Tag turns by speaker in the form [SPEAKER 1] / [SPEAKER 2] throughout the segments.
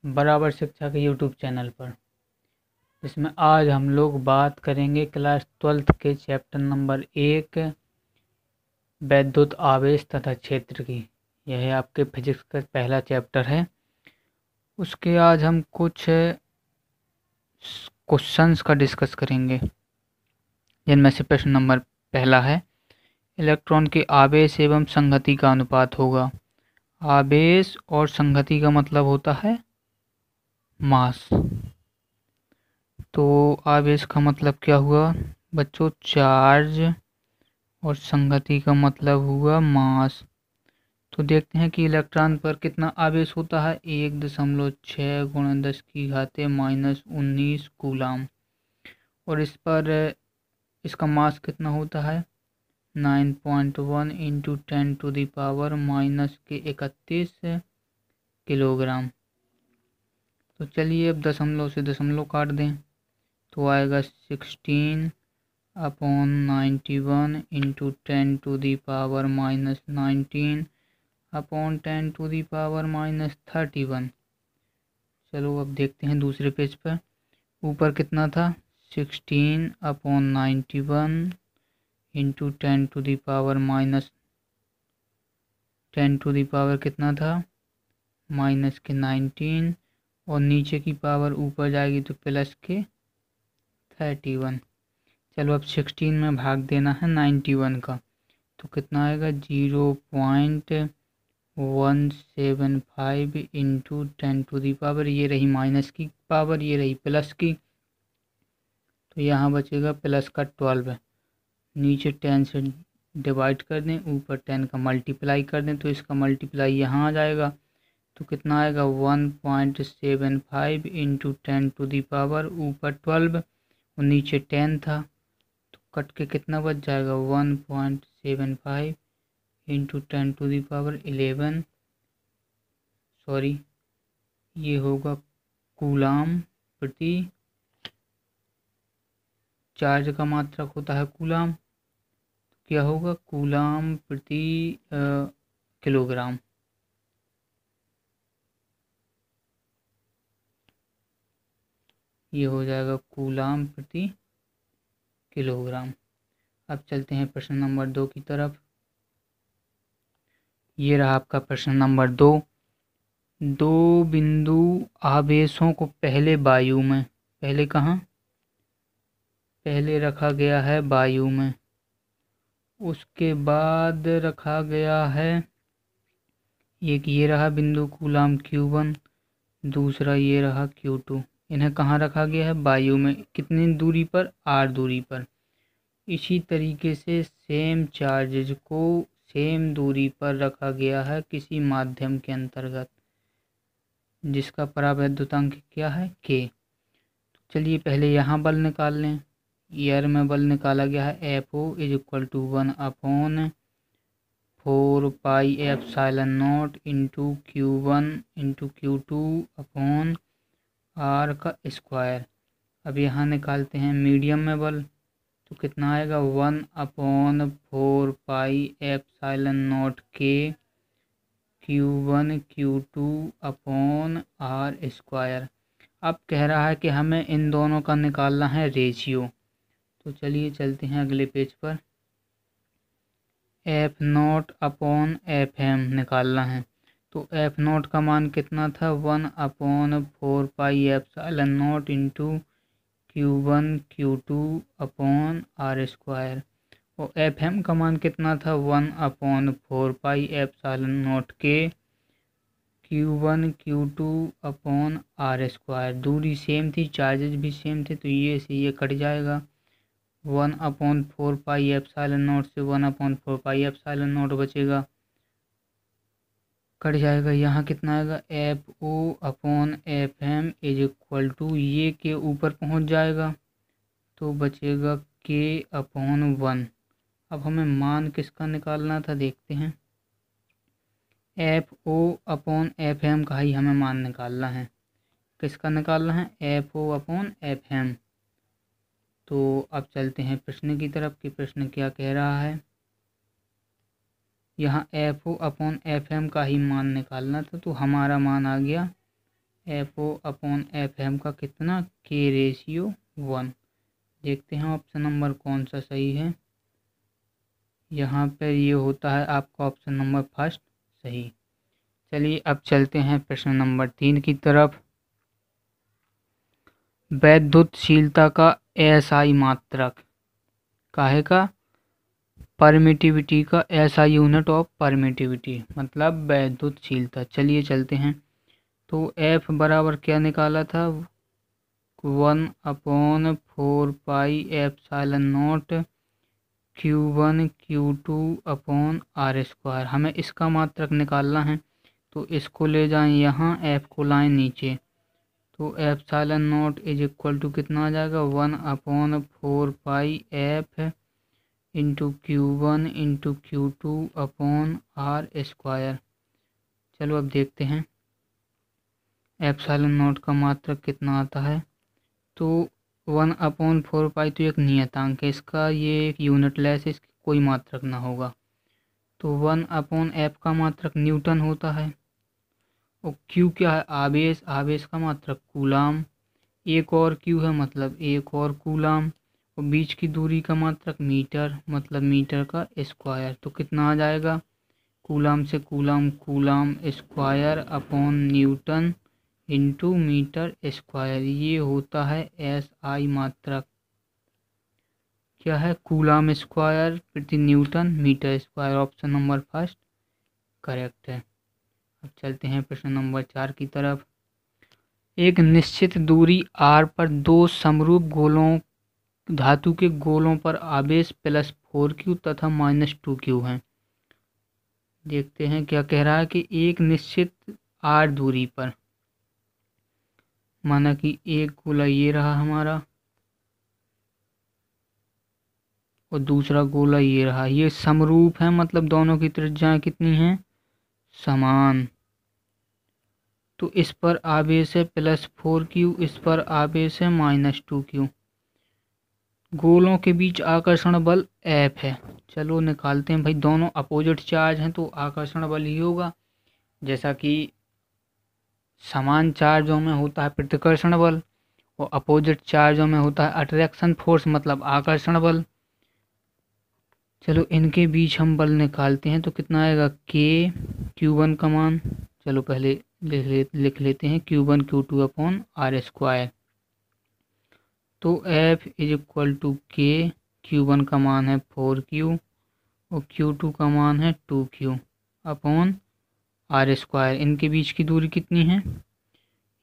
[SPEAKER 1] बराबर शिक्षा के यूट्यूब चैनल पर, जिसमें आज हम लोग बात करेंगे क्लास 12th के चैप्टर नंबर 1 वैद्युत आवेश तथा क्षेत्र की। यह आपके फिजिक्स का पहला चैप्टर है। उसके आज हम कुछ क्वेश्चंस का डिस्कस करेंगे, जिनमें से प्रश्न नंबर पहला है, इलेक्ट्रॉन के आवेश एवं संगति का अनुपात होगा। आवेश और संगति का मतलब होता है मास। तो आवेश का मतलब क्या हुआ बच्चों? चार्ज। और संगति का मतलब हुआ मास। तो देखते हैं कि इलेक्ट्रॉन पर कितना आवेश होता है। 1.6 × 10⁻19 कूलाम। और इस पर इसका मास कितना होता है? 9.1 × 10⁻31 किलोग्राम। तो चलिए अब दशमलव से दशमलव काट दें, तो आएगा 16/91 × 10⁻19/10⁻31। चलो अब देखते हैं दूसरे पेज पर। ऊपर कितना था? 16/91 × 10⁻10 कितना था? -19। और नीचे की पावर ऊपर जाएगी तो +31। चलो अब 16 में भाग देना है 91 का, तो कितना आएगा? 0.175 × 10⁻, ये रही माइनस की पावर, ये रही प्लस की, तो यहाँ बचेगा प्लस का 12। नीचे 10 से डिवाइड कर दें, ऊपर 10 का मल्टीप्लाई कर दें, तो इसका मल्टीप्लाई यहाँ आ जाएगा, तो कितना आएगा? 1.75 × 10⁻, ऊपर 12 और नीचे 10 था, तो कट के कितना बच जाएगा? 1.75 × 10⁻11। सॉरी, ये होगा कूलाम प्रति। चार्ज का मात्रक होता है कूलाम, क्या होगा? कूलाम प्रति किलोग्राम। ये हो जाएगा कूलाम प्रति किलोग्राम। अब चलते हैं प्रश्न नंबर 2 की तरफ। ये रहा आपका प्रश्न नंबर 2। दो बिंदु आवेशों को पहले वायु में, पहले कहाँ? पहले रखा गया है वायु में, उसके बाद रखा गया है एक ये रहा बिंदु कूलाम Q1, दूसरा ये रहा Q2। इन्हें कहाँ रखा गया है? वायु में। कितनी दूरी पर? r दूरी पर। इसी तरीके से सेम चार्जेज को सेम दूरी पर रखा गया है किसी माध्यम के अंतर्गत, जिसका परावैद्युतांक क्या है? K। चलिए पहले यहाँ बल निकाल लें। ईयर में बल निकाला गया है FO = 1/4πε0 × Q1 × Q2/r²। अब यहाँ निकालते हैं मीडियम में बल, तो कितना आएगा? 1/4πε0 K Q1 Q2/r²। अब कह रहा है कि हमें इन दोनों का निकालना है रेशियो। तो चलिए चलते हैं अगले पेज पर। F0/Fm निकालना है, तो F0 का मान कितना था? 1/4πε0 × Q1 Q2/r²। और Fm का मान कितना था? 1/4πε0 K Q1 Q2/r²। दूरी सेम थी, चार्जेस भी सेम थे, तो ये से ये कट जाएगा। 1/4πε0 से 1/4πε0 बचेगा, कट जाएगा। यहाँ कितना आएगा? FO/Fm = ये के ऊपर पहुँच जाएगा, तो बचेगा K/1। अब हमें मान किसका निकालना था, देखते हैं। FO/Fm का ही हमें मान निकालना है। किसका निकालना है? FO/Fm। तो अब चलते हैं प्रश्न की तरफ कि प्रश्न क्या कह रहा है। यहाँ FO/Fm का ही मान निकालना था, तो हमारा मान आ गया FO अपॉन FM का कितना, K/1। देखते हैं ऑप्शन नंबर कौन सा सही है। यहाँ पर ये होता है आपका ऑप्शन नंबर फर्स्ट सही। चलिए अब चलते हैं प्रश्न नंबर 3 की तरफ। वैद्युतशीलता का SI मात्रक काहे का, परमिटिविटी का SI यूनिट ऑफ परमिटिविटी मतलब वैद्युतशीलता। चलिए चलते हैं। तो F बराबर क्या निकाला था, 1/4πε0 Q1 Q2 अपॉन R²। हमें इसका मात्रक निकालना है, तो इसको ले जाएं यहाँ, F को लाएं नीचे, तो ε0 इज इक्वल टू कितना आ जाएगा, 1/4πF into Q1 into Q2 upon R²। चलो अब देखते हैं ε0 का मात्रक कितना आता है। तो 1/4π तो एक नियतांक है इसका, ये एक यूनिट लेस है, इसकी कोई मात्रक ना होगा। तो 1/F का मात्रक न्यूटन होता है। और Q क्या है, आवेश, आवेश का मात्रक कूलाम। एक और Q है मतलब एक और कूलाम। और बीच की दूरी का मात्रक मीटर मतलब मीटर का स्क्वायर। तो कितना आ जाएगा, कूलाम से coulomb, coulomb square upon newton into metre square. ये होता है SI मात्रक। क्या है, कूलाम स्क्वायर प्रति newton metre square. Option number first correct है। अब चलते हैं प्रश्न नंबर 4 की तरफ। एक निश्चित दूरी R पर दो समरूप गोलों, धातु के गोलों पर आवेश +4Q तथा -2Q है। देखते हैं क्या कह रहा है कि एक निश्चित R दूरी पर, माना कि एक गोला ये रहा हमारा और दूसरा गोला ये रहा, ये समरूप है मतलब दोनों की त्रिज्याएं कितनी हैं, समान। तो इस पर आवेश है +4Q, इस पर आवेश है -2Q। गोलों के बीच आकर्षण बल F है। चलो निकालते हैं भाई, दोनों अपोजिट चार्ज हैं तो आकर्षण बल ही होगा। जैसा कि समान चार्जों में होता है प्रतिकर्षण बल और अपोजिट चार्जों में होता है अट्रैक्शन फोर्स मतलब आकर्षण बल। चलो इनके बीच हम बल निकालते हैं तो कितना आएगा, Q1 का मान, चलो पहले लिख लेते हैं, Q1 Q2 अपॉन R²। तो F is equal to K, Q1 का मान है 4Q और Q2 का मान है 2Q अपॉन R²। इनके बीच की दूरी कितनी है,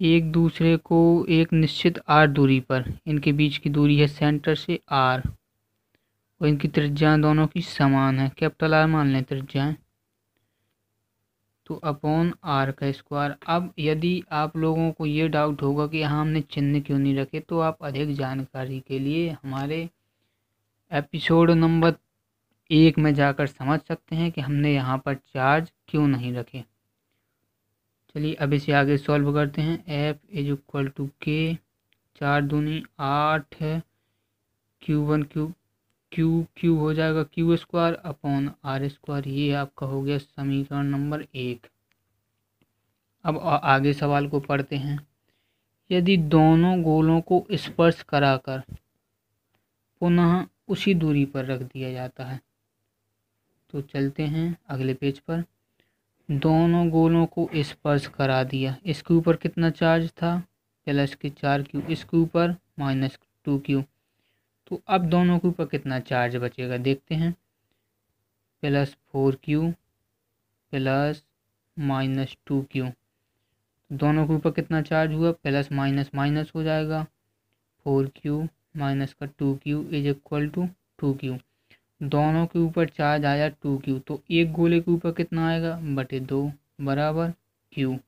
[SPEAKER 1] एक दूसरे को एक निश्चित R दूरी पर, इनके बीच की दूरी है सेंटर से R और इनकी त्रिज्याएं दोनों की समान है, कैपिटल R मान लें त्रिज्याएं, तो अपॉन R²। अब यदि आप लोगों को ये डाउट होगा कि यहाँ हमने चिन्ह क्यों नहीं रखे, तो आप अधिक जानकारी के लिए हमारे एपिसोड नंबर 1 में जाकर समझ सकते हैं कि हमने यहाँ पर चार्ज क्यों नहीं रखे। चलिए अब इसे आगे सॉल्व करते हैं। F is equal to K, 4 दूनी 8 है, Q1 Q हो जाएगा Q² अपॉन R²। ये आपका हो गया समीकरण नंबर 1। अब आगे सवाल को पढ़ते हैं। यदि दोनों गोलों को स्पर्श कराकर पुनः उसी दूरी पर रख दिया जाता है, तो चलते हैं अगले पेज पर। दोनों गोलों को स्पर्श करा दिया, इसके ऊपर कितना चार्ज था, +4Q, इसके ऊपर -2Q। तो अब दोनों के ऊपर कितना चार्ज बचेगा देखते हैं, +4Q प्लस -2Q। दोनों के ऊपर कितना चार्ज हुआ, प्लस माइनस माइनस हो जाएगा, 4Q माइनस का 2Q is equal to 2Q। दोनों के ऊपर चार्ज आया 2Q, तो एक गोले के ऊपर कितना आएगा, /2 बराबर Q।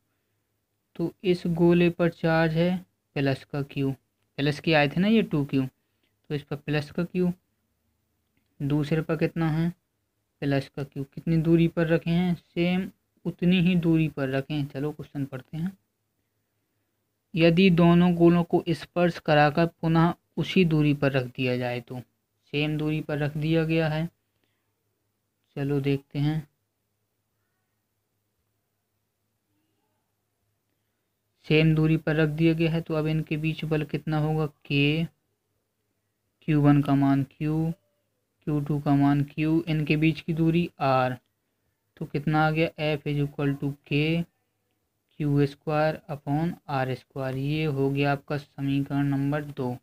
[SPEAKER 1] तो इस गोले पर चार्ज है प्लस का Q, प्लस के आए थे ना ये 2Q, तो इस पर प्लस का Q। दूसरे पर कितना है, प्लस का Q। कितनी दूरी पर रखे हैं, सेम उतनी ही दूरी पर रखें। चलो क्वेश्चन पढ़ते हैं। यदि दोनों गोलों को स्पर्श कराकर पुनः उसी दूरी पर रख दिया जाए, तो सेम दूरी पर रख दिया गया है। चलो देखते हैं, सेम दूरी पर रख दिया गया है, तो अब इनके बीच बल कितना होगा, K, Q1 का मान Q, Q2 का मान Q, इनके बीच की दूरी R, तो कितना आ गया, F is equal to K Q square upon R square. ये हो गया आपका समीकरण नंबर 2।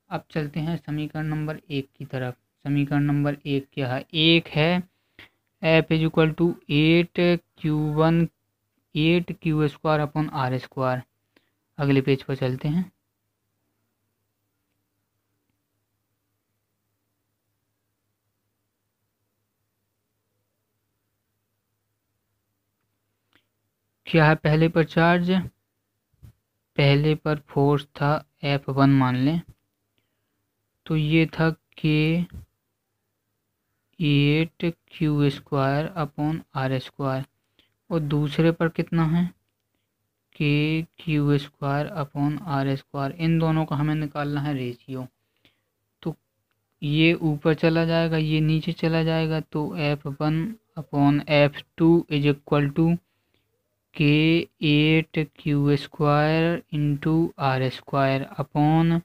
[SPEAKER 1] अब चलते हैं समीकरण नंबर 1 की तरफ। समीकरण नंबर 1 क्या है, एक है F is equal to 8 Q square upon R square. अगले पेज पर चलते हैं। क्या है पहले पर चार्ज, पहले पर फोर्स था F1 मान लें, तो ये था K 8Q square upon R square, और दूसरे पर कितना है, K Q square upon R square. इन दोनों का हमें निकालना है रेशियो, तो ये ऊपर चला जाएगा, ये नीचे चला जाएगा, तो F1 upon F2 is equal to K 8Q square into R square upon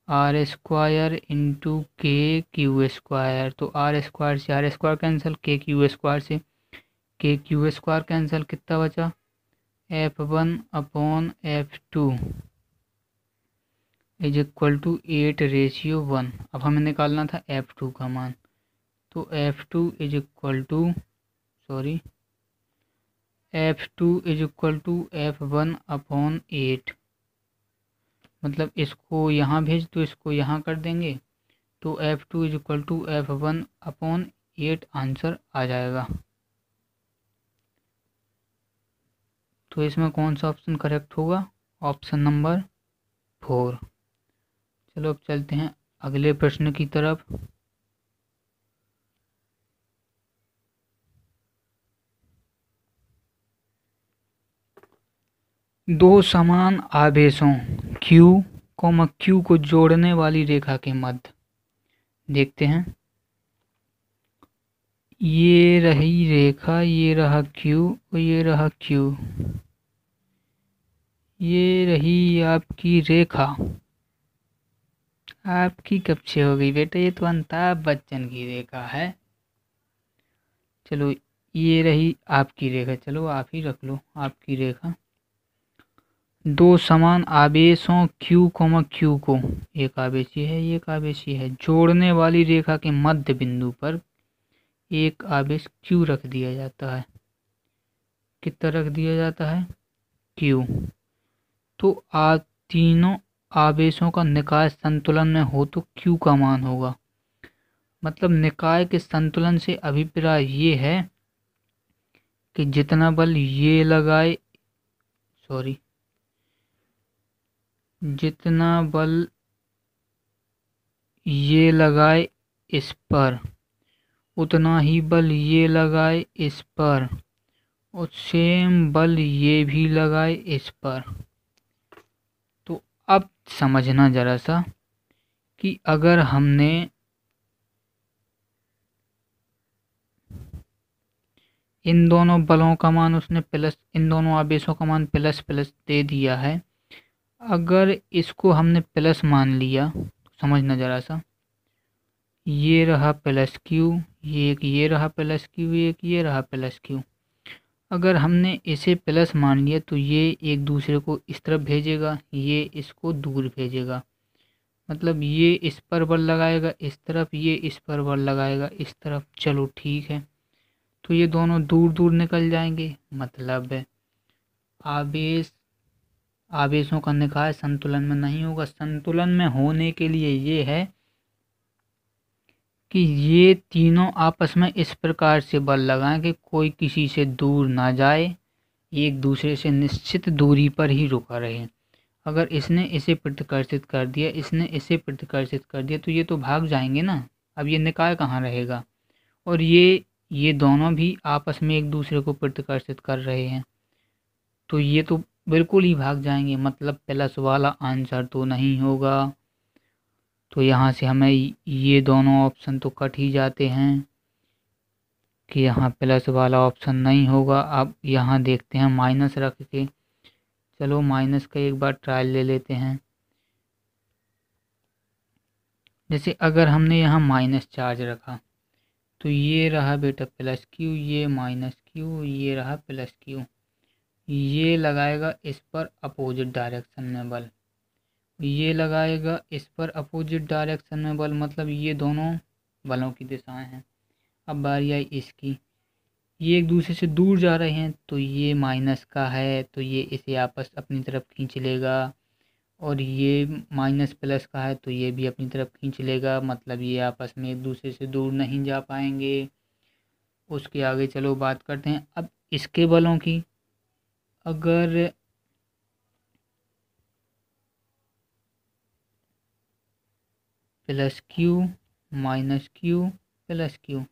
[SPEAKER 1] R square into K Q square. तो R स्क्वायर से R square cancel, K Q square से K Q स्क्वायर कैंसिल, कितना बचा, F1 upon F2 is equal to 8:1। अब हमें निकालना था F2 का मान, तो F2 is equal to F1 upon 8, मतलब इसको यहाँ भेज तो इसको यहाँ कर देंगे, तो F2 is equal to F1 upon 8 answer आ जाएगा। तो इसमें कौन सा ऑप्शन करेक्ट होगा, ऑप्शन नंबर 4। चलो अब चलते हैं अगले प्रश्न की तरफ। दो समान आवेशों Q, Q को जोड़ने वाली रेखा के मध्य, देखते हैं, ये रही रेखा, ये रहा Q और ये रहा Q, ये रही आपकी रेखा। आपकी कब से हो गई बेटा, ये तो अमिताभ बच्चन की रेखा है। चलो ये रही आपकी रेखा, चलो आप ही रख लो आपकी रेखा। दो समान आवेशों Q, Q को, एक आवेशी है एक आवेशी है, जोड़ने वाली रेखा के मध्य बिंदु पर एक आवेश Q रख दिया जाता है। कितना रख दिया जाता है, Q। तो तीनों आवेशों का निकाय संतुलन में हो तो Q का मान होगा। मतलब निकाय के संतुलन से अभिप्राय ये है कि जितना बल ये लगाए, जितना बल ये लगाए इस पर, उतना ही बल ये लगाए इस पर, और सेम बल ये भी लगाए इस पर। तो अब समझना जरा सा कि अगर हमने इन दोनों बलों का मान उसने प्लस, इन दोनों आवेशों का मान प्लस प्लस दे दिया है, अगर इसको हमने प्लस मान लिया तो समझना जरा सा, ये रहा प्लस Q, ये रहा प्लस Q, ये रहा प्लस Q। अगर हमने इसे प्लस मान लिया तो ये एक दूसरे को इस तरफ भेजेगा, ये इसको दूर भेजेगा, मतलब ये इस पर बल लगाएगा इस तरफ, ये इस पर बल लगाएगा इस तरफ। चलो ठीक है, तो ये दोनों दूर दूर निकल जाएंगे, मतलब आवेशों का निकाय संतुलन में नहीं होगा। संतुलन में होने के लिए ये है कि ये तीनों आपस में इस प्रकार से बल लगाएं कि कोई किसी से दूर ना जाए, एक दूसरे से निश्चित दूरी पर ही रुका रहे। अगर इसने इसे प्रतिकर्षित कर दिया, इसने इसे प्रतिकर्षित कर दिया, तो ये तो भाग जाएंगे ना, अब ये निकाय कहाँ रहेगा। और ये दोनों भी आपस में एक दूसरे को प्रतिकर्षित कर रहे हैं, तो ये तो बिल्कुल ही भाग जाएंगे, मतलब प्लस वाला आंसर तो नहीं होगा। तो यहाँ से हमें ये दोनों ऑप्शन तो कट ही जाते हैं कि यहाँ प्लस वाला ऑप्शन नहीं होगा। अब यहाँ देखते हैं माइनस रख के, चलो माइनस का एक बार ट्रायल ले लेते हैं। जैसे अगर हमने यहाँ माइनस चार्ज रखा तो ये रहा बेटा प्लस क्यू, ये माइनस क्यू, ये रहा प्लस क्यू। ये लगाएगा इस पर अपोजिट डायरेक्शन में बल, ये लगाएगा इस पर अपोजिट डायरेक्शन में बल, मतलब ये दोनों बलों की दिशाएं हैं। अब बारी आई इसकी, ये एक दूसरे से दूर जा रहे हैं तो ये माइनस का है तो ये इसे आपस अपनी तरफ खींच लेगा, और ये माइनस प्लस का है तो ये भी अपनी तरफ खींच लेगा, मतलब ये आपस में एक दूसरे से दूर नहीं जा पाएंगे। उसके आगे चलो बात करते हैं अब इसके बलों की। अगर plus Q minus Q plus Q,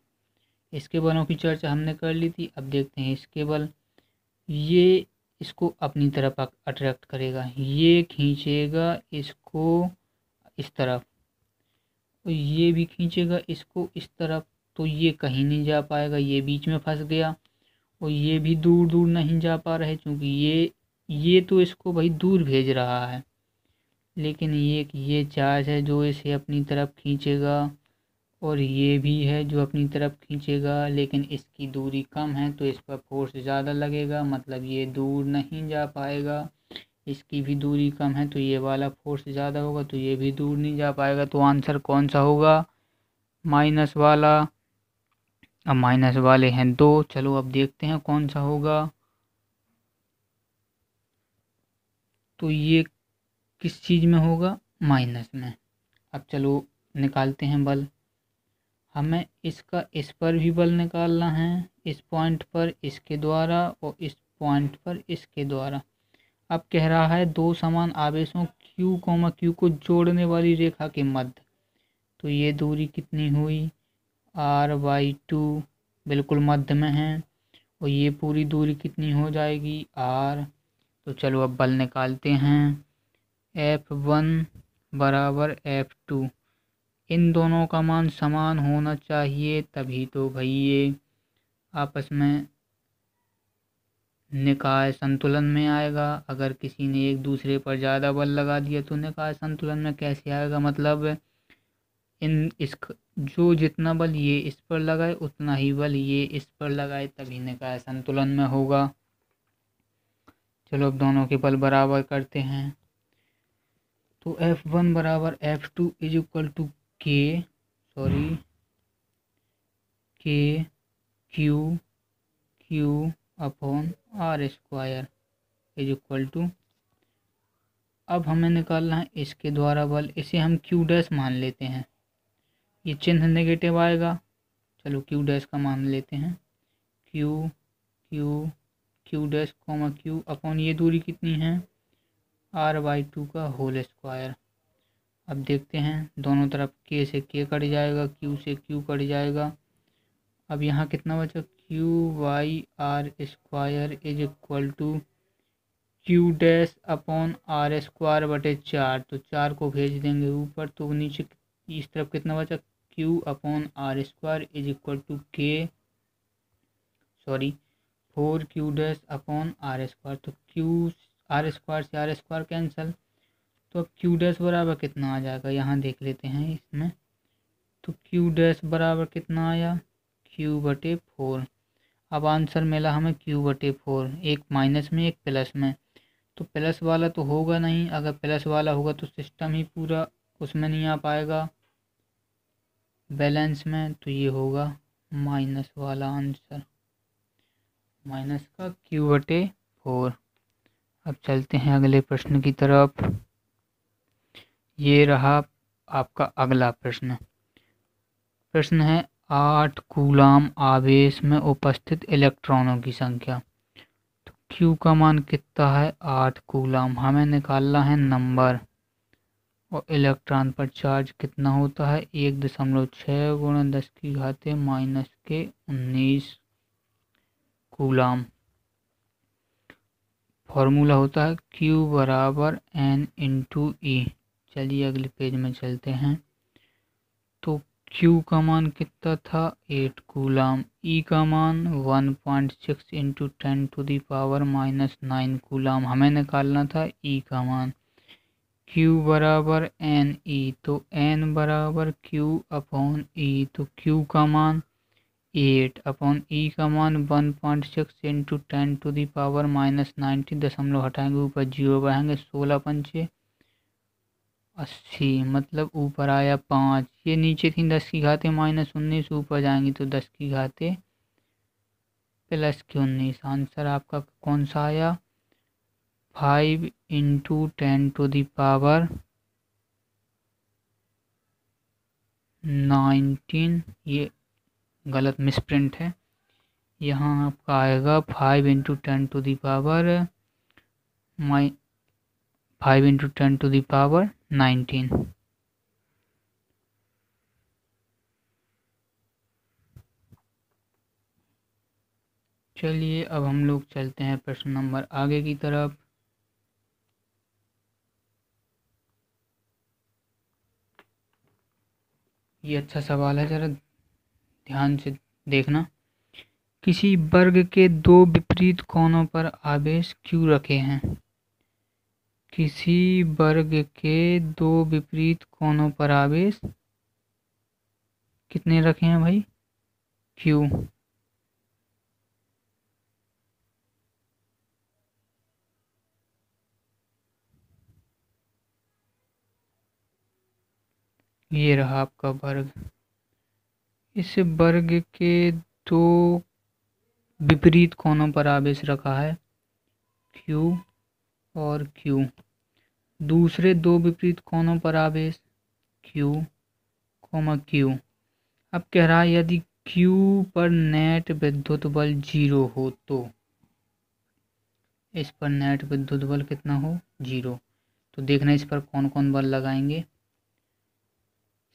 [SPEAKER 1] इसके बलों की चर्चा हमने कर ली थी। अब देखते हैं इसके बल। ये इसको अपनी तरफ अट्रैक्ट करेगा, ये खींचेगा इसको इस तरफ, तो ये भी खींचेगा इसको इस तरफ, तो ये कहीं नहीं जा पाएगा, ये बीच में फंस गया। और ये भी दूर दूर नहीं जा पा रहे क्योंकि ये तो इसको भाई दूर भेज रहा है, लेकिन ये चार्ज है जो इसे अपनी तरफ खींचेगा, और ये भी है जो अपनी तरफ खींचेगा, लेकिन इसकी दूरी कम है तो इस पर फोर्स ज़्यादा लगेगा, मतलब ये दूर नहीं जा पाएगा। इसकी भी दूरी कम है तो ये वाला फोर्स ज़्यादा होगा तो ये भी दूर नहीं जा पाएगा। तो आंसर कौन सा होगा? माइनस वाला। अब माइनस वाले हैं दो, चलो अब देखते हैं कौन सा होगा। तो ये किस चीज़ में होगा? माइनस में। अब चलो निकालते हैं बल। हमें इसका इस पर भी बल निकालना है, इस पॉइंट पर इसके द्वारा और इस पॉइंट पर इसके द्वारा। अब कह रहा है दो समान आवेशों Q, Q को जोड़ने वाली रेखा के मध्य, तो ये दूरी कितनी हुई? R/2, बिल्कुल मध्य में है। और ये पूरी दूरी कितनी हो जाएगी? R। तो चलो अब बल निकालते हैं। F1 बराबर F2, इन दोनों का मान समान होना चाहिए, तभी तो भाई ये आपस में निकाय संतुलन में आएगा। अगर किसी ने एक दूसरे पर ज़्यादा बल लगा दिया तो निकाय संतुलन में कैसे आएगा? मतलब जो जितना बल ये इस पर लगाए उतना ही बल ये इस पर लगाए, तभी निकाय संतुलन में होगा। चलो अब दोनों के बल बराबर करते हैं। तो F1 बराबर F2 is equal to K Q upon R² is equal to, अब हमें निकालना है इसके द्वारा बल, इसे हम Q' मान लेते हैं, ये चिन्ह नेगेटिव आएगा। चलो Q' का मान लेते हैं, Q' अपॉन ये दूरी कितनी है? R/2 का होल स्क्वायर। अब देखते हैं दोनों तरफ K से K कट जाएगा, Q से Q कट जाएगा। अब यहाँ कितना बचा? Q/R² is equal to Q' upon R² बटे 4, तो 4 को भेज देंगे ऊपर, तो नीचे इस तरफ कितना बचा? Q upon R² is equal to 4Q' upon R², तो Q R² से R² कैंसिल, तो अब Q' बराबर कितना आ जाएगा यहाँ देख लेते हैं इसमें। तो Q' बराबर कितना आया? Q/4। अब आंसर मिला हमें Q/4, एक माइनस में एक प्लस में। तो प्लस वाला तो होगा नहीं, अगर प्लस वाला होगा तो सिस्टम ही पूरा उसमें नहीं आ पाएगा बैलेंस में, तो ये होगा माइनस वाला आंसर, माइनस का Q/4। अब चलते हैं अगले प्रश्न की तरफ। ये रहा आपका अगला प्रश्न। प्रश्न है 8 कूलाम आवेश में उपस्थित इलेक्ट्रॉनों की संख्या। तो Q का मान कितना है? 8 कूलाम। हमें निकालना है नंबर, और इलेक्ट्रॉन पर चार्ज कितना होता है? 1.6 × 10⁻⁻19 कूलाम। फॉर्मूला होता है Q बराबर N × E। चलिए अगले पेज में चलते हैं। तो Q का मान कितना था 8 कूलाम, E का मान 1.6 इंटू 10⁻⁻9 कूलाम। हमें निकालना था E का मान। Q बराबर एन ई, तो N बराबर Q अपॉन E, तो Q का मान 8 अपॉन E का मान 1.6 इंटू 10⁻⁻90, दशमलव हटाएंगे ऊपर 0 बढ़ाएंगे, 16 पंचे 80, मतलब ऊपर आया 5। ये नीचे थी 10 की घाते -19, ऊपर जाएंगी तो 10 की घाते +19। आंसर आपका कौन सा आया 5 इंटू 10⁻19। ये गलत मिसप्रिंट है, यहाँ आपका आएगा 5 इंटू 10⁻19। चलिए अब हम लोग चलते हैं प्रश्न नंबर आगे की तरफ। ये अच्छा सवाल है, जरा ध्यान से देखना। किसी वर्ग के दो विपरीत कोणों पर आवेश Q रखे हैं। किसी वर्ग के दो विपरीत कोणों पर आवेश कितने रखे हैं भाई Q। ये रहा आपका वर्ग। इस वर्ग के दो विपरीत कोणों पर आवेश रखा है Q और Q। दूसरे दो विपरीत कोणों पर आवेश Q, Q। अब कह रहा है यदि Q पर नेट विद्युत बल 0 हो तो इस पर नेट विद्युत बल कितना हो 0। तो देखना इस पर कौन कौन बल लगाएंगे।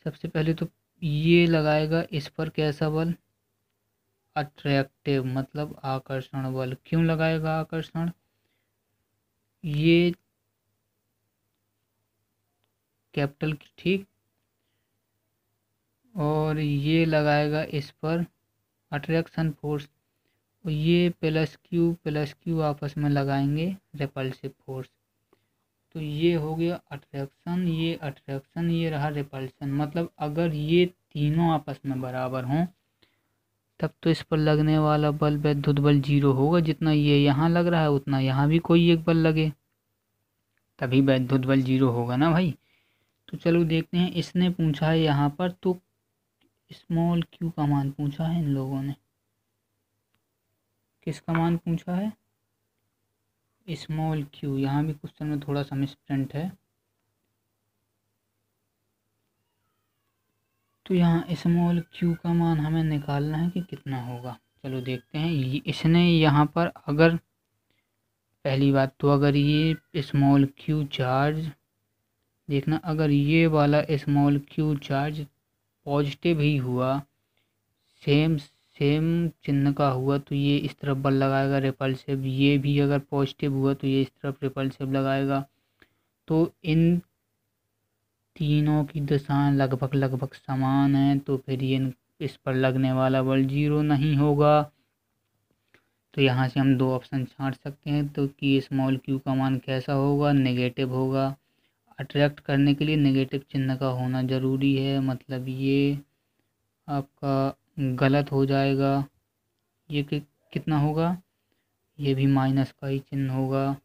[SPEAKER 1] सबसे पहले तो ये लगाएगा इस पर कैसा बल अट्रैक्टिव, मतलब आकर्षण बल। क्यों लगाएगा आकर्षण, ये कैपिटल ठीक, और ये लगाएगा इस पर अट्रैक्शन फोर्स। ये प्लस क्यू आपस में लगाएंगे रिपल्सिव फोर्स। तो ये हो गया अट्रैक्शन, ये अट्रैक्शन, ये रहा रिपल्शन। मतलब अगर ये तीनों आपस में बराबर हों तब तो इस पर लगने वाला बल विद्युत बल 0 होगा। जितना ये यहाँ लग रहा है उतना यहाँ भी कोई एक बल लगे तभी विद्युत बल 0 होगा ना भाई। तो चलो देखते हैं, इसने पूछा है यहाँ पर तो स्मॉल q का मान पूछा है इन लोगों ने। किसका मान पूछा है स्मॉल q। यहाँ भी क्वेश्चन में थोड़ा सा मिसप्रिंट है, तो यहाँ स्मॉल q का मान हमें निकालना है कि कितना होगा। चलो देखते हैं। इसने यहाँ पर अगर पहली बात तो अगर ये स्मॉल q चार्ज देखना, अगर ये वाला स्मॉल q चार्ज पॉजिटिव ही हुआ, सेम चिन्ह का हुआ, तो ये इस तरफ बल लगाएगा रिपल्सिव। ये भी अगर पॉजिटिव हुआ तो ये इस तरफ रिपल्सिव लगाएगा। तो इन तीनों की दिशाएं लगभग समान हैं, तो फिर ये इस पर लगने वाला बल 0 नहीं होगा। तो यहाँ से हम दो ऑप्शन छांट सकते हैं। तो कि स्मॉल q का मान कैसा होगा, नेगेटिव होगा। अट्रैक्ट करने के लिए नेगेटिव चिन्ह का होना ज़रूरी है, मतलब ये आपका गलत हो जाएगा। ये कितना होगा, ये भी माइनस का ही चिन्ह होगा।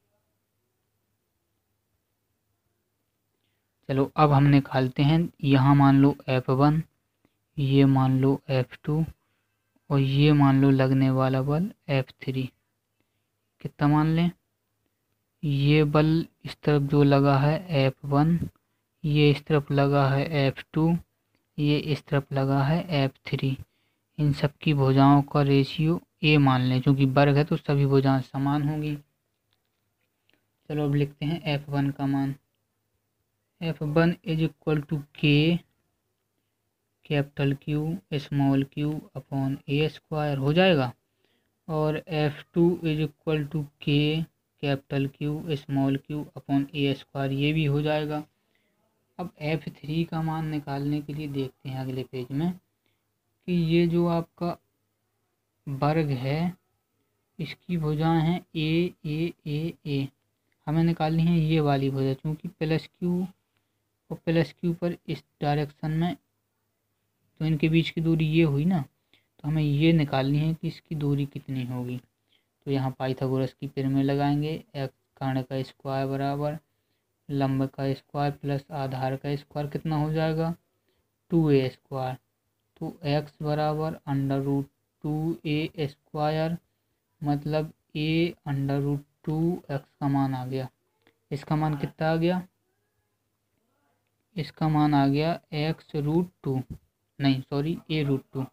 [SPEAKER 1] चलो अब हम निकालते हैं। यहाँ मान लो F1, ये मान लो F2 और ये मान लो लगने वाला बल F3। कितना मान लें, ये बल इस तरफ जो लगा है F1, ये इस तरफ लगा है F2, ये इस तरफ लगा है F3। इन सब की भुजाओं का रेशियो A मान लें, क्योंकि वर्ग है तो सभी भुजाएं समान होंगी। चलो अब लिखते हैं F1 का मान। F1 is equal to K capital Q small q upon A square हो जाएगा, और F2 is equal to K capital Q small q upon A square, ये भी हो जाएगा। अब F3 का मान निकालने के लिए देखते हैं अगले पेज में कि ये जो आपका वर्ग है इसकी भुजाएं हैं ए ए ए ए, हमें निकालनी है ये वाली भुजा, क्योंकि प्लस क्यू और प्लस क्यू पर इस डायरेक्शन में तो इनके बीच की दूरी ये हुई ना, तो हमें ये निकालनी है कि इसकी दूरी कितनी होगी। तो यहाँ पाइथागोरस की पिरामिड लगाएंगे। एक्स कर्ण का स्क्वायर बराबर लंब का स्क्वायर प्लस आधार का स्क्वायर कितना हो जाएगा 2a स्क्वायर। तो x बराबर अंडर रूट 2a स्क्वायर मतलब a अंडर रूट 2x का मान आ गया। इसका मान कितना आ गया, इसका मान आ गया x रूट 2 नहीं सॉरी a रूट 2।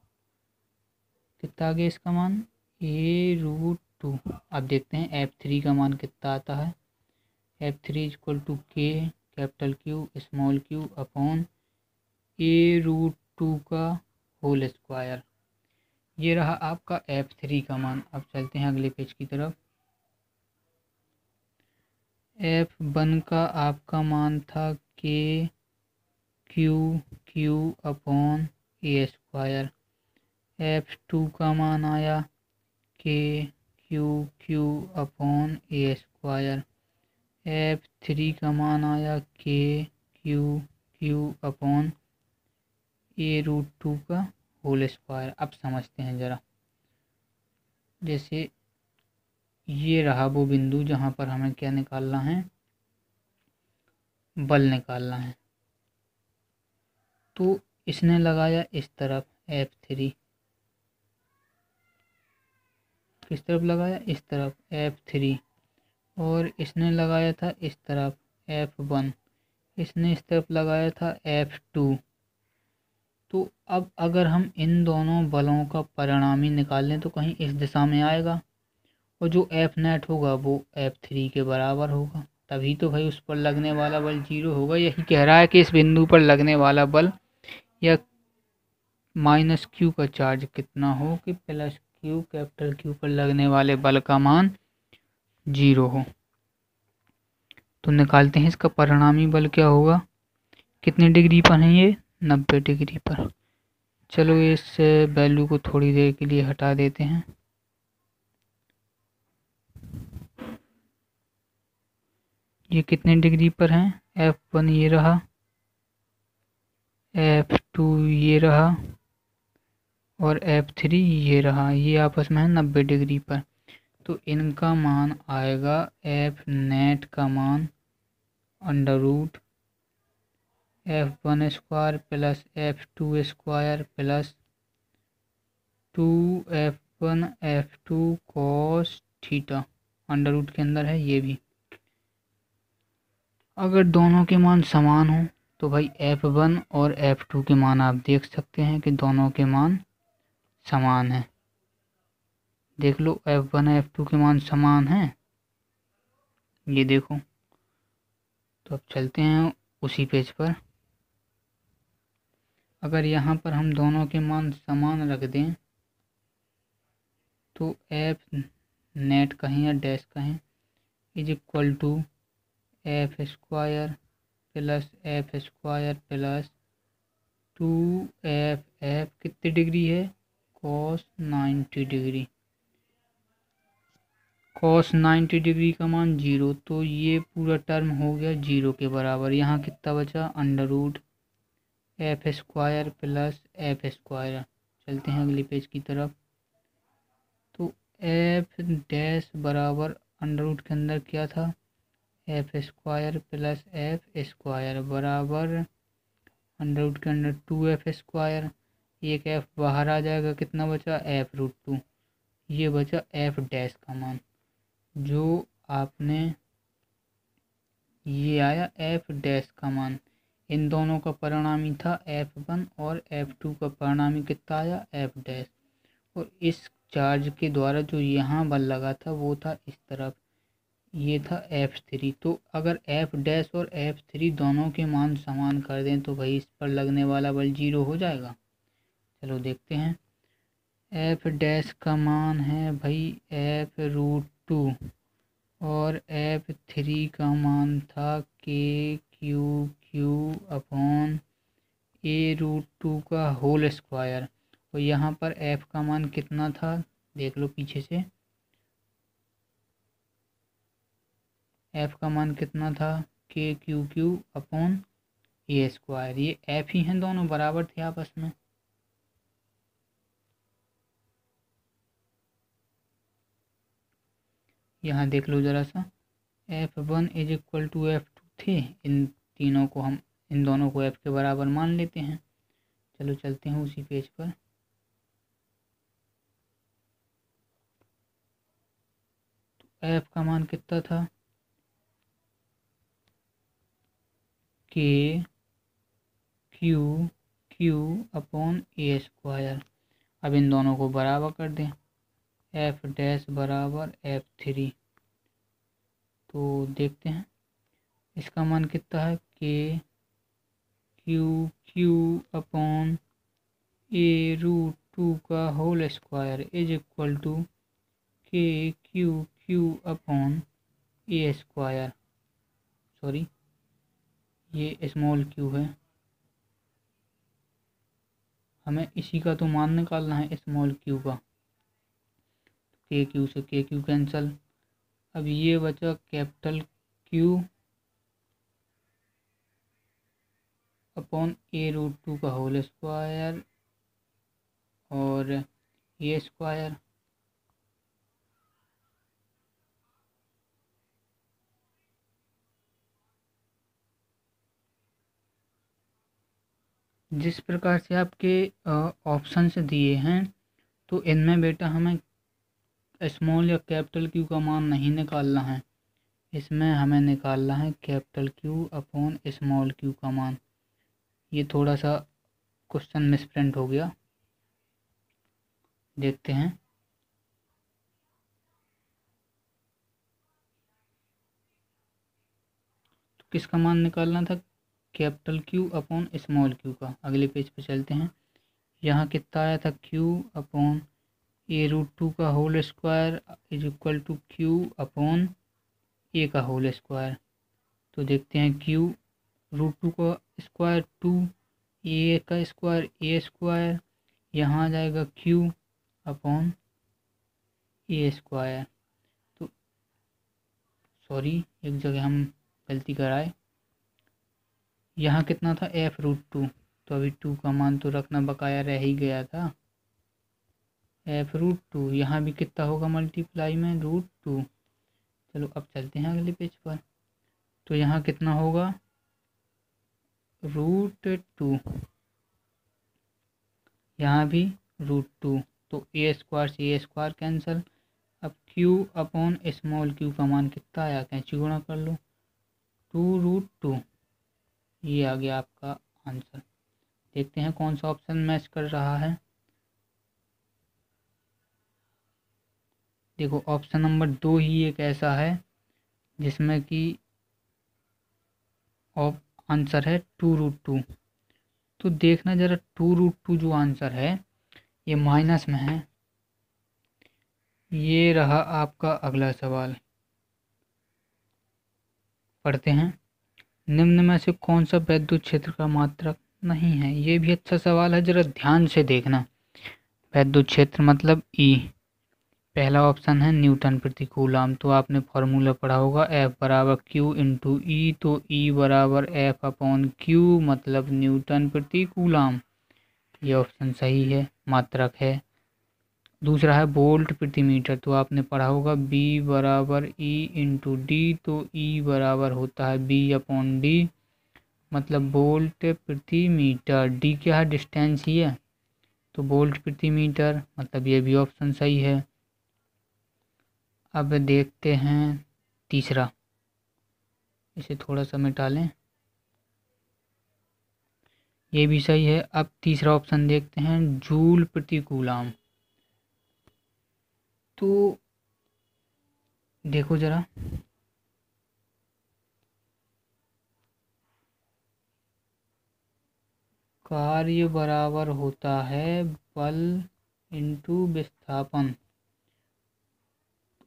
[SPEAKER 1] कितना आ गया इसका मान a रूट 2। अब देखते हैं F3 का मान कितना आता है। F3 equal to K capital Q small q upon a root 2 का होल स्क्वायर। ये रहा आपका F3 का मान। अब चलते हैं अगले पेज की तरफ। F1 का आपका मान था K Q upon a square. F2 का मान आया K Q upon a square. F3 का मान आया K Q upon a root 2 का होल स्क्वायर। अब समझते हैं ज़रा, जैसे ये रहा वो बिंदु जहाँ पर हमें क्या निकालना है, बल निकालना है। तो इसने लगाया इस तरफ F3, किस तरफ लगाया इस तरफ F3, और इसने लगाया था इस तरफ F1, इसने इस तरफ लगाया था F2। तो अब अगर हम इन दोनों बलों का परिणामी निकालें तो कहीं इस दिशा में आएगा और जो F नेट होगा वो F3 के बराबर होगा, तभी तो भाई उस पर लगने वाला बल 0 होगा। यही कह रहा है कि इस बिंदु पर लगने वाला बल या माइनस क्यू का चार्ज कितना हो कि प्लस क्यू कैपिटल क्यू पर लगने वाले बल का मान 0 हो। तो निकालते हैं इसका परिणामी बल क्या होगा। कितने डिग्री पर है ये 90 डिग्री पर। चलो इस वैल्यू को थोड़ी देर के लिए हटा देते हैं। ये कितने डिग्री पर है F1 ये रहा, F2 ये रहा और F3 ये रहा, ये आपस में है 90 डिग्री पर। तो इनका मान आएगा F नेट का मान under root F1 square plus F2 square plus 2F1 F2 cos theta, under root के अंदर है ये भी। अगर दोनों के मान समान हो तो भाई F1 और F2 के मान आप देख सकते हैं कि दोनों के मान समान हैं। देख लो F1 F2 के मान समान हैं, ये देखो। तो अब चलते हैं उसी पेज पर। अगर यहाँ पर हम दोनों के मान समान रख दें तो F नेट कहें या डैश कहें is equal to F square plus F square plus 2FF कितनी डिग्री है कॉस 90 डिग्री। कॉस 90 डिग्री का मान 0, तो ये पूरा टर्म हो गया 0 के बराबर। यहाँ कितना बचा under root F square plus F square. चलते हैं अगले पेज की तरफ। तो F डैश बराबर अंडर रूट के अंदर क्या था F square plus F square बराबर अंडर रूट के अंदर 2F स्क्वायर। एक F बाहर आ जाएगा, कितना बचा F रूट 2। ये बचा F डैश का मान जो आपने, ये आया F डैश का मान। इन दोनों का परिणामी था F1 और F2 का परिणामी कितना आया F डैश। और इस चार्ज के द्वारा जो यहाँ बल लगा था वो था इस तरफ, ये था F3। तो अगर F डैश और F3 दोनों के मान समान कर दें तो भाई इस पर लगने वाला बल 0 हो जाएगा। चलो देखते हैं। F डैश का मान है भाई F रूट 2 और F3 का मान था K क्यू अपॉन A√2 का होल स्क्वायर। और यहाँ पर एफ का मान कितना था देख लो पीछे से, एफ का मान कितना था KQQ अपॉन A²। ये एफ ही हैं, दोनों बराबर थे आपस में। यहाँ देख लो ज़रा सा, F1 is equal to F2 थे, इन तीनों को हम इन दोनों को F के बराबर मान लेते हैं। चलो चलते हैं उसी पेज पर। तो F का मान कितना था KQQ अपॉन A²। अब इन दोनों को बराबर कर दें, F डैश बराबर F3। तो देखते हैं इसका मान कितना है KQQ अपॉन A√2 का whole square is equal to KQQ upon A²। Sorry, ये स्मॉल क्यू है, हमें इसी का तो मान निकालना है स्मॉल क्यू का। KQ से KQ कैंसल, अब ये बचा कैपिटल Q अपॉन A√2 का होल स्क्वायर और A²। जिस प्रकार से आपके ऑप्शंस दिए हैं, तो इनमें बेटा हमें स्मॉल या कैपिटल क्यू का मान नहीं निकालना है, इसमें हमें निकालना है capital Q upon small Q का मान। ये थोड़ा सा क्वेश्चन मिसप्रिंट हो गया, देखते हैं। तो किसका मान निकालना था, capital Q upon small Q का। अगले पेज पे चलते हैं। यहाँ कितना आया था Q अपॉन A√2 का whole square is equal to Q upon A का होल स्क्वायर। तो देखते हैं Q√2 का स्क्वायर 2, A का स्क्वायर A², यहाँ आ जाएगा Q अपॉन A²। तो सॉरी, एक जगह हम गलती कराए, यहाँ कितना था F√2, तो अभी 2 का मान तो रखना बकाया रह ही गया था। F√2 यहाँ भी कितना होगा मल्टीप्लाई में √2। चलो अब चलते हैं अगले पेज पर। तो यहाँ कितना होगा √2, यहाँ भी √2। तो A² से A² कैंसिल। अब Q अपॉन स्मॉल क्यू का मान कितना आया, कैंची गुणा कर लो, 2√2। ये आ गया आपका आंसर। देखते हैं कौन सा ऑप्शन मैच कर रहा है। देखो ऑप्शन नंबर 2 ही एक ऐसा है जिसमें कि आंसर है 2√2। तो देखना ज़रा, 2√2 जो आंसर है ये माइनस में है। ये रहा आपका अगला सवाल, पढ़ते हैं। निम्न में से कौन सा वैद्युत क्षेत्र का मात्रक नहीं है। ये भी अच्छा सवाल है, जरा ध्यान से देखना। वैद्युत क्षेत्र मतलब E। पहला ऑप्शन है न्यूटन प्रति कूलाम, तो आपने फॉर्मूला पढ़ा होगा F बराबर Q इंटू E, तो E बराबर F अपॉन Q मतलब न्यूटन प्रति कूलाम। ये ऑप्शन सही है, मात्रक है। दूसरा है वोल्ट प्रति मीटर, तो आपने पढ़ा होगा B बराबर E इंटू D, तो E बराबर होता है B अपॉन D मतलब वोल्ट प्रति मीटर। D क्या है, डिस्टेंस ही है, तो वोल्ट प्रति मीटर मतलब ये भी ऑप्शन सही है। अब देखते हैं तीसरा, इसे थोड़ा सा मिटा लें, ये भी सही है। अब तीसरा ऑप्शन देखते हैं, जूल प्रति कूलाम। तो देखो जरा, कार्य बराबर होता है बल इंटू विस्थापन।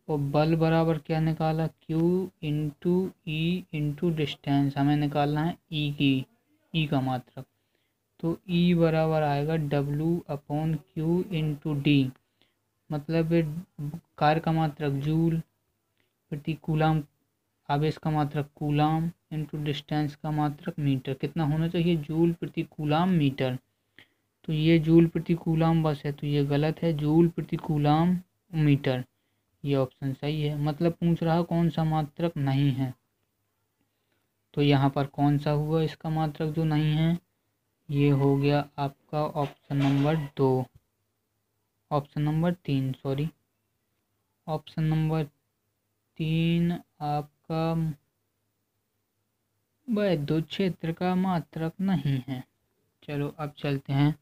[SPEAKER 1] और बल बराबर क्या निकाला, Q into E into distance, हमें निकालना है ई का मात्रक। तो ई बराबर आएगा W/Q इंटू डी, मतलब कार्य का मात्रक जूल प्रति कूलाम, आवेश का मात्रक कूलाम इंटू डिस्टेंस का मात्रक मीटर। कितना होना चाहिए, जूल प्रति कूलाम मीटर। तो ये जूल प्रति कूलाम बस है, तो ये गलत है, जूल प्रति कूलाम मीटर, ये ऑप्शन सही है। मतलब पूछ रहा कौन सा मात्रक नहीं है, तो यहाँ पर कौन सा हुआ इसका मात्रक जो नहीं है, ये हो गया आपका option number 2, option number 3 sorry, option number 3 आपका विद्युत क्षेत्र का मात्रक नहीं है। चलो अब चलते हैं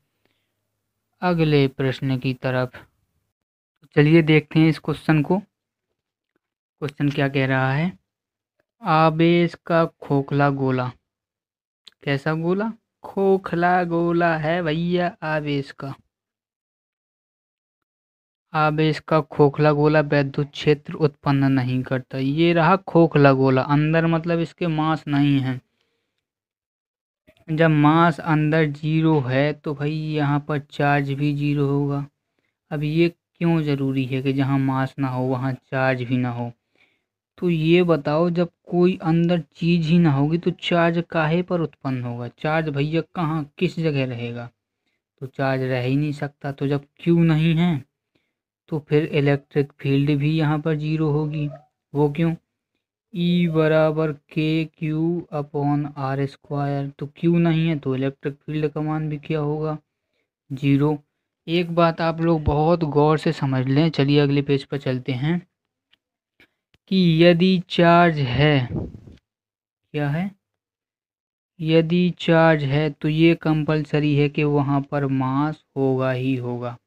[SPEAKER 1] अगले प्रश्न की तरफ। तो चलिए देखते हैं इस क्वेश्चन को। क्वेश्चन क्या कह रहा है, आवेश का खोखला गोला, कैसा गोला, खोखला गोला है भैया आवेश का। आवेश का खोखला गोला विद्युत क्षेत्र उत्पन्न नहीं करता। ये रहा खोखला गोला, अंदर मतलब इसके मास नहीं है। जब मास अंदर 0 है तो भाई यहाँ पर चार्ज भी 0 होगा। अब ये क्यों ज़रूरी है कि जहाँ मास ना हो वहाँ चार्ज भी ना हो। तो ये बताओ, जब कोई अंदर चीज़ ही ना होगी तो चार्ज काहे पर उत्पन्न होगा। चार्ज भैया कहाँ किस जगह रहेगा, तो चार्ज रह ही नहीं सकता। तो जब क्यू नहीं है तो फिर इलेक्ट्रिक फील्ड भी यहाँ पर 0 होगी। वो क्यों, E बराबर KQ/R²। तो क्यू नहीं है तो इलेक्ट्रिक फील्ड का मान भी क्या होगा, 0। एक बात आप लोग बहुत गौर से समझ लें। चलिए अगले पेज पर चलते हैं कि यदि चार्ज है, क्या है, यदि चार्ज है तो ये कंपलसरी है कि वहाँ पर मास होगा ही होगा।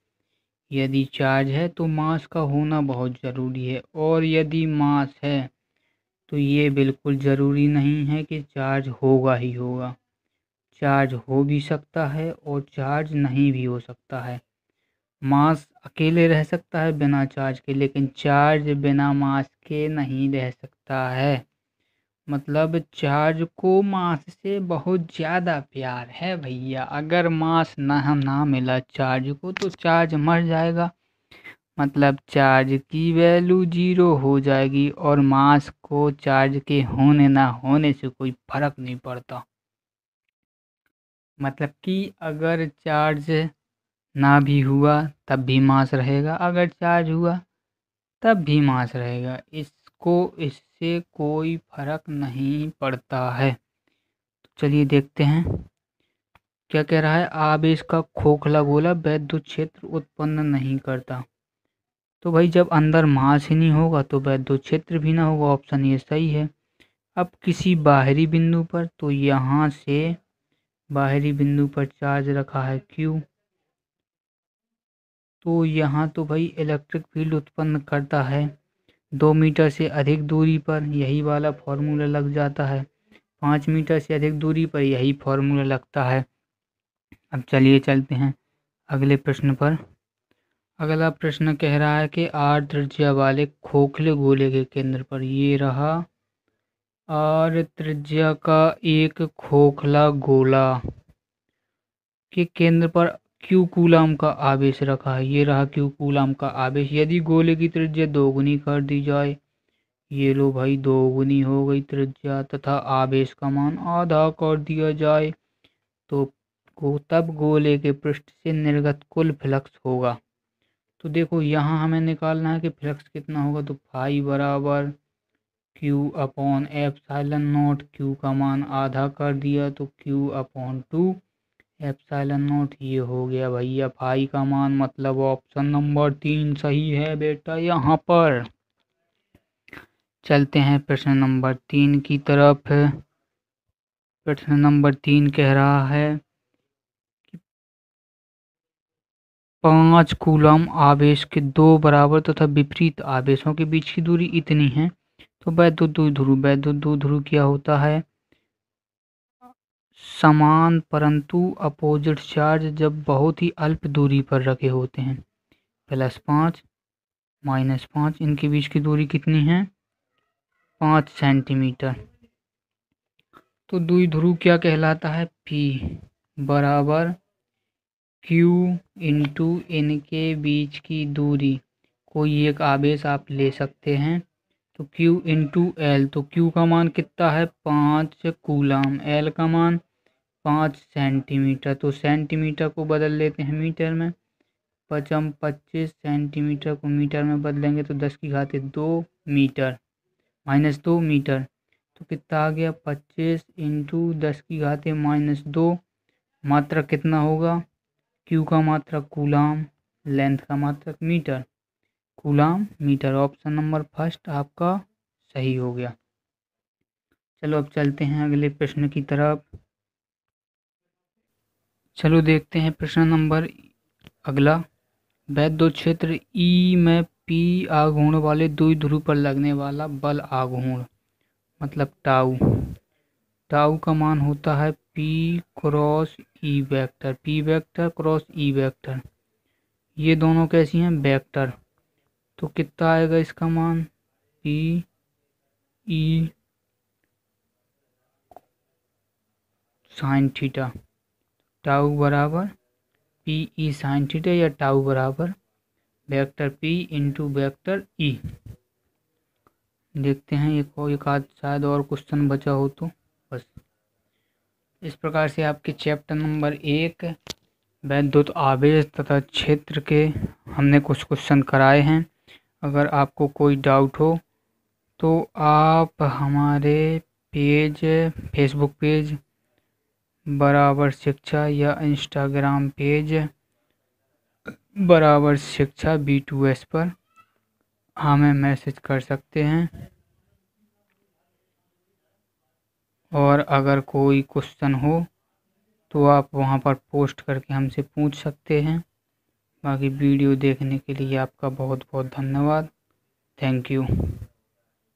[SPEAKER 1] यदि चार्ज है तो मास का होना बहुत ज़रूरी है, और यदि मास है तो ये बिल्कुल ज़रूरी नहीं है कि चार्ज होगा ही होगा। चार्ज हो भी सकता है और चार्ज नहीं भी हो सकता है। मास अकेले रह सकता है बिना चार्ज के, लेकिन चार्ज बिना मास के नहीं रह सकता है। मतलब चार्ज को मास से बहुत ज़्यादा प्यार है भैया। अगर मास ना मिला चार्ज को तो चार्ज मर जाएगा, मतलब चार्ज की वैल्यू 0 हो जाएगी, और मास को चार्ज के होने ना होने से कोई फर्क नहीं पड़ता। मतलब कि अगर चार्ज ना भी हुआ तब भी मास रहेगा, अगर चार्ज हुआ तब भी मास रहेगा। इससे कोई फर्क नहीं पड़ता है। तो चलिए देखते हैं क्या कह रहा है, आवेश का खोखला गोला विद्युत क्षेत्र उत्पन्न नहीं करता। तो भाई जब अंदर मास ही नहीं होगा तो विद्युत क्षेत्र भी ना होगा, ऑप्शन ये सही है। अब किसी बाहरी बिंदु पर, तो यहाँ से बाहरी बिंदु पर चार्ज रखा है Q, तो यहाँ तो भाई इलेक्ट्रिक फील्ड उत्पन्न करता है 2 मीटर से अधिक दूरी पर, यही वाला फॉर्मूला लग जाता है। 5 मीटर से अधिक दूरी पर यही फॉर्मूला लगता है। अब चलिए चलते हैं अगले प्रश्न पर। अगला प्रश्न कह रहा है कि R त्रिज्या वाले खोखले गोले के केंद्र पर, ये रहा R त्रिज्या का एक खोखला गोला के केंद्र पर Q कूलाम का आवेश रखा है। ये रहा Q कूलाम का आवेश। यदि गोले की त्रिज्या दोगुनी कर दी जाए, ये लो भाई दोगुनी हो गई त्रिज्या, तथा आवेश का मान आधा कर दिया जाए, तो तब गोले के पृष्ठ से निर्गत कुल फ्लक्स होगा। तो देखो यहाँ हमें निकालना है कि फ्लक्स कितना होगा, तो फाई बराबर Q/ε0। Q का मान आधा कर दिया तो Q/2ε0, ये हो गया भैया फाई का मान। मतलब ऑप्शन नंबर 3 सही है बेटा। यहाँ पर चलते हैं प्रश्न नंबर 3 की तरफ। प्रश्न नंबर 3 कह रहा है कि 5 कूलम आवेश के 2 बराबर तथा विपरीत आवेशों के बीच की दूरी इतनी है, तो वैद्युत द्विध्रुव क्या होता है, समान परंतु अपोजिट चार्ज जब बहुत ही अल्प दूरी पर रखे होते हैं। +5 -5, इनके बीच की दूरी कितनी है? 5 सेंटीमीटर। तो द्विध्रुव क्या कहलाता है? P बराबर Q इंटू इनके बीच की दूरी। कोई एक आवेश आप ले सकते हैं, तो Q इंटू L। तो Q का मान कितना है? 5 कूलम। L का मान 5 सेंटीमीटर। तो सेंटीमीटर को बदल लेते हैं मीटर में। 25 सेंटीमीटर को मीटर में बदलेंगे तो 10⁻2 मीटर, -2 मीटर। तो कितना आ गया? 25 इंटू 10⁻2। मात्रक कितना होगा? Q का मात्रक कूलाम, लेंथ का मात्रक metre. Coulomb metre. Option number first आपका सही हो गया। चलो अब चलते हैं अगले प्रश्न की तरफ। चलो देखते हैं प्रश्न नंबर अगला। वैद्युत क्षेत्र E में P आघूर्ण वाले द्विध्रुव पर लगने वाला बल आघूर्ण मतलब टाउ। टाउ का मान होता है P cross E vector. P vector cross E vector. ये दोनों कैसी हैं? वेक्टर। तो कितना आएगा इसका मान? P E sine theta. Tau बराबर P E साइन थीटा या टाउ बराबर vector P into vector E। देखते हैं एक आध शायद और क्वेश्चन बचा हो तो बस। इस प्रकार से आपके चैप्टर नंबर 1 वैद्युत आवेश तथा क्षेत्र के हमने कुछ क्वेश्चन कराए हैं। अगर आपको कोई डाउट हो तो आप हमारे पेज, फेसबुक पेज बराबर शिक्षा या इंस्टाग्राम पेज बराबर शिक्षा B2S पर हमें मैसेज कर सकते हैं। और अगर कोई क्वेश्चन हो तो आप वहां पर पोस्ट करके हमसे पूछ सकते हैं। बाकी वीडियो देखने के लिए आपका बहुत बहुत धन्यवाद। Thank you.